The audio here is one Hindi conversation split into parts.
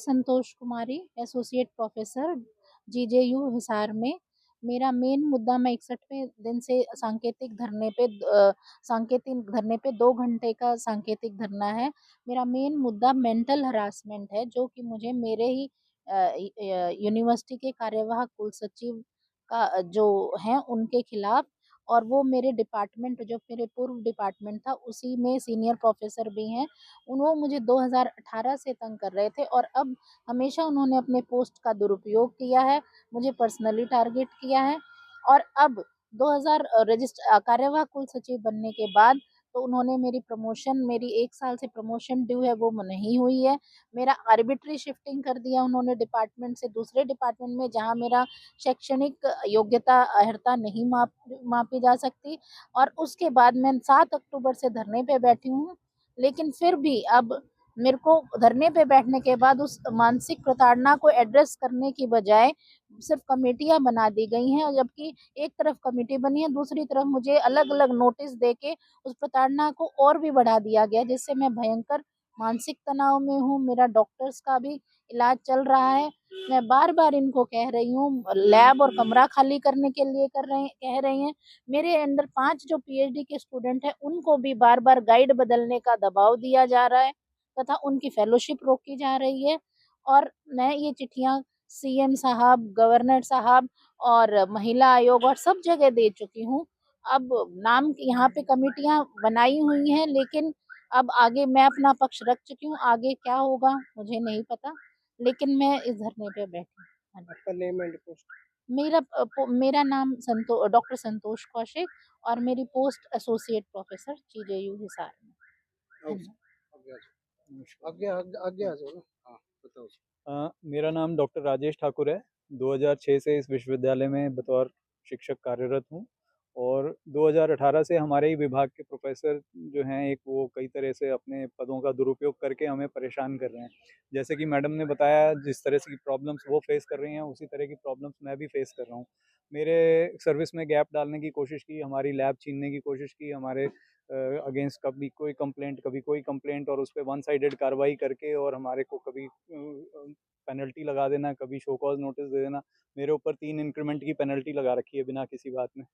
संतोष कुमारी, एसोसिएट प्रोफेसर, जीजेयू हिसार में। मेरा मेन मुद्दा, मैं 61वें दिन से सांकेतिक धरने पे 2 घंटे का सांकेतिक धरना है। मेरा मेन मुद्दा मेंटल हरासमेंट है, जो कि मुझे मेरे ही यूनिवर्सिटी के कार्यवाहक कुलसचिव का जो हैं उनके खिलाफ, और वो मेरे डिपार्टमेंट, जो मेरे पूर्व डिपार्टमेंट था उसी में सीनियर प्रोफेसर भी हैं, वो मुझे 2018 से तंग कर रहे थे, और अब हमेशा उन्होंने अपने पोस्ट का दुरुपयोग किया है, मुझे पर्सनली टारगेट किया है। और अब 2000 कार्यवाहक कुल सचिव बनने के बाद तो उन्होंने मेरी 1 साल से प्रमोशन ड्यू है वो नहीं हुई है। मेरा आर्बिट्री शिफ्टिंग कर दिया उन्होंने डिपार्टमेंट से दूसरे डिपार्टमेंट में, जहाँ मेरा शैक्षणिक योग्यता अर्हता नहीं मापी जा सकती। और उसके बाद मैं 7 अक्टूबर से धरने पे बैठी हूँ, लेकिन फिर भी अब मेरे को धरने पे बैठने के बाद उस मानसिक प्रताड़ना को एड्रेस करने की बजाय सिर्फ कमेटियां बना दी गई हैं, और जबकि एक तरफ कमेटी बनी है, दूसरी तरफ मुझे अलग अलग नोटिस देके उस प्रताड़ना को और भी बढ़ा दिया गया, जिससे मैं भयंकर मानसिक तनाव में हूँ। मेरा डॉक्टर्स का भी इलाज चल रहा है। मैं बार बार इनको कह रही हूँ, लैब और कमरा खाली करने के लिए कह रही हैं। मेरे अंडर 5 जो पीएचडी के स्टूडेंट हैं उनको भी बार बार गाइड बदलने का दबाव दिया जा रहा है, तथा उनकी फेलोशिप रोकी जा रही है। और मैं ये चिट्ठियां सीएम साहब, गवर्नर साहब और महिला आयोग और सब जगह दे चुकी हूँ। अब नाम यहाँ पे कमेटियां बनाई हुई हैं, लेकिन अब आगे मैं अपना पक्ष रख चुकी हूँ, आगे क्या होगा मुझे नहीं पता, लेकिन मैं इस धरने पे बैठी हूँ। आपका नेम एंड पोस्ट? मेरा नाम डॉक्टर संतोष कौशिक, और मेरी post associate professor GJU Hisar में। धन्यवाद। आगे आगे आगे आ जाओ ना। हाँ, बताओ। मेरा नाम डॉक्टर राजेश ठाकुर है। 2006 से इस विश्वविद्यालय में बतौर शिक्षक कार्यरत हूँ, और 2018 से हमारे ही विभाग के प्रोफेसर जो हैं एक वो कई तरह से अपने पदों का दुरुपयोग करके हमें परेशान कर रहे हैं। जैसे कि मैडम ने बताया, जिस तरह से की प्रॉब्लम्स वो फेस कर रही हैं उसी तरह की प्रॉब्लम्स मैं भी फेस कर रहा हूँ। मेरे सर्विस में गैप डालने की कोशिश की, हमारी लैब छीनने की कोशिश की, हमारे अगेंस्ट कभी कोई कंप्लेंट और उस पर वन साइडेड कार्रवाई करके, और हमारे को कभी पेनल्टी लगा देना, कभी शो कॉज नोटिस दे देना। मेरे ऊपर 3 इंक्रीमेंट की पेनल्टी लगा रखी है बिना किसी बात में,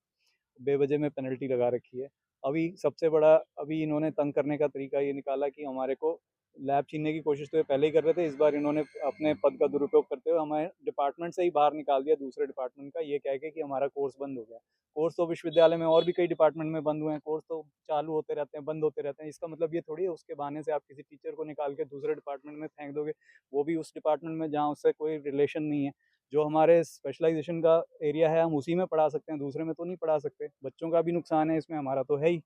बेवजह में पेनल्टी लगा रखी है। अभी सबसे बड़ा, अभी इन्होंने तंग करने का तरीका ये निकाला कि हमारे को लैब छीनने की कोशिश तो ये पहले ही कर रहे थे, इस बार इन्होंने अपने पद का दुरुपयोग करते हुए हमें डिपार्टमेंट से ही बाहर निकाल दिया, दूसरे डिपार्टमेंट का, ये कह के कि हमारा कोर्स बंद हो गया। कोर्स तो विश्वविद्यालय में और भी कई डिपार्टमेंट में बंद हुए हैं, कोर्स तो चालू होते रहते हैं, बंद होते रहते हैं। इसका मतलब ये थोड़ी है उसके बहाने से आप किसी टीचर को निकाल के दूसरे डिपार्टमेंट में फेंक दोगे, वो भी उस डिपार्टमेंट में जहाँ उससे कोई रिलेशन नहीं है। जो हमारे स्पेशलाइजेशन का एरिया है हम उसी में पढ़ा सकते हैं, दूसरे में तो नहीं पढ़ा सकते। बच्चों का भी नुकसान है इसमें, हमारा तो है ही।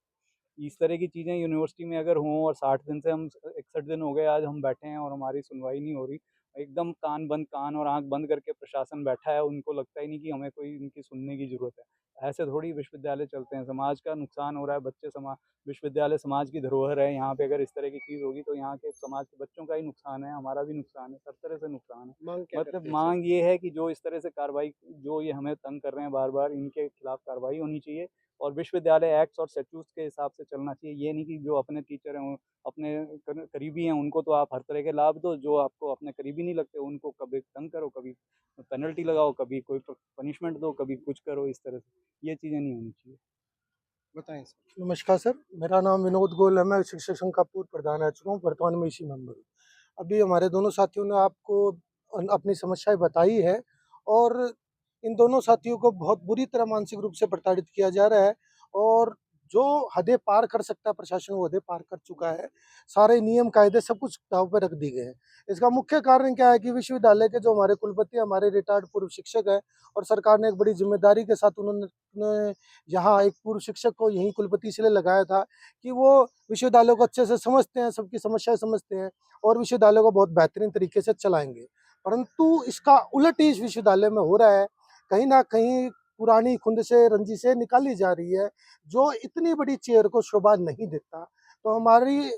इस तरह की चीज़ें यूनिवर्सिटी में अगर हों, और 60 दिन से हम 61 दिन हो गए आज हम बैठे हैं और हमारी सुनवाई नहीं हो रही, एकदम कान और आंख बंद करके प्रशासन बैठा है, उनको लगता ही नहीं कि हमें कोई इनकी सुनने की ज़रूरत है। ऐसे थोड़ी विश्वविद्यालय चलते हैं, समाज का नुकसान हो रहा है, विश्वविद्यालय समाज की धरोहर है, यहाँ पे अगर इस तरह की चीज़ होगी तो यहाँ के समाज के बच्चों का ही नुकसान है, हमारा भी नुकसान है, सब तरह से नुकसान है। मांग क्या मतलब करते हैं सर? मांग ये है कि जो इस तरह से कार्रवाई, जो ये हमें तंग कर रहे हैं बार बार, इनके खिलाफ कार्रवाई होनी चाहिए, और विश्वविद्यालय एक्ट्स और स्टैट्यूट्स के हिसाब से चलना चाहिए। ये नहीं कि जो अपने टीचर हैं, अपने करीबी हैं, उनको तो आप हर तरह के लाभ दो, जो आपको अपने करीबी नहीं लगते उनको कभी तंग करो, कभी पेनल्टी लगाओ, कभी कोई पनिशमेंट दो, कभी कुछ करो, इस तरह से ये चीज़ें नहीं होनी चाहिए। बताएं सर। नमस्कार सर, मेरा नाम विनोद गोयल है। मैं शिक्षक संघ का पूर्व प्रधान रह चुका हूँ, वर्तमान में इसी मेंबर हूँ। अभी हमारे दोनों साथियों ने आपको अपनी समस्याएं बताई है, और इन दोनों साथियों को बहुत बुरी तरह मानसिक रूप से प्रताड़ित किया जा रहा है, और जो हदें पार कर सकता है प्रशासन वो हदें पार कर चुका है। सारे नियम कायदे सब कुछ दांव पर रख दिए गए हैं। इसका मुख्य कारण क्या है कि विश्वविद्यालय के जो हमारे कुलपति, हमारे रिटायर्ड पूर्व शिक्षक है, और सरकार ने एक बड़ी जिम्मेदारी के साथ उन्होंने यहाँ एक पूर्व शिक्षक को यहीं कुलपति इसलिए लगाया था कि वो विश्वविद्यालय को अच्छे से समझते हैं, सबकी समस्याएं समझते हैं, और विश्वविद्यालय को बहुत बेहतरीन तरीके से चलाएंगे। परंतु इसका उलट ही इस विश्वविद्यालय में हो रहा है। कहीं ना कहीं पुरानी खुंद से रंजी से निकाली जा रही है, जो इतनी बड़ी चेयर को शोभा नहीं देता। तो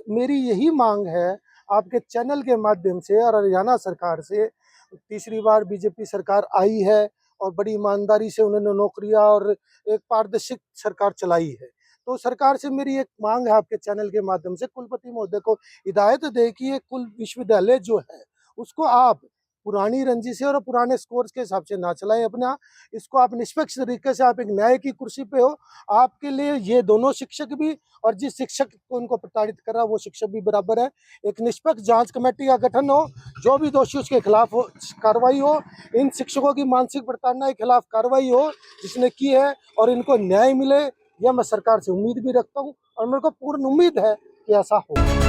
मेरी यही मांग है आपके चैनल के माध्यम से, और हरियाणा सरकार से, तीसरी बार बीजेपी सरकार आई है और बड़ी ईमानदारी से उन्होंने नौकरियां और एक पारदर्शी सरकार चलाई है। तो सरकार से मेरी एक मांग है आपके चैनल के माध्यम से, कुलपति महोदय को हिदायत दे कि ये कुल विश्वविद्यालय जो है उसको आप पुरानी रंजिशें और पुराने स्कोर्स के हिसाब से ना चलाएं अपना। इसको आप निष्पक्ष तरीके से, आप एक न्याय की कुर्सी पे हो, आपके लिए ये दोनों शिक्षक भी और जिस शिक्षक को इनको प्रताड़ित कर रहा है वो शिक्षक भी बराबर है। एक निष्पक्ष जांच कमेटी का गठन हो, जो भी दोषी उसके खिलाफ कार्रवाई हो, इन शिक्षकों की मानसिक प्रताड़ना के खिलाफ कार्रवाई हो जिसने की है, और इनको न्याय मिले, यह मैं सरकार से उम्मीद भी रखता हूँ और मेरे को पूर्ण उम्मीद है कि ऐसा हो।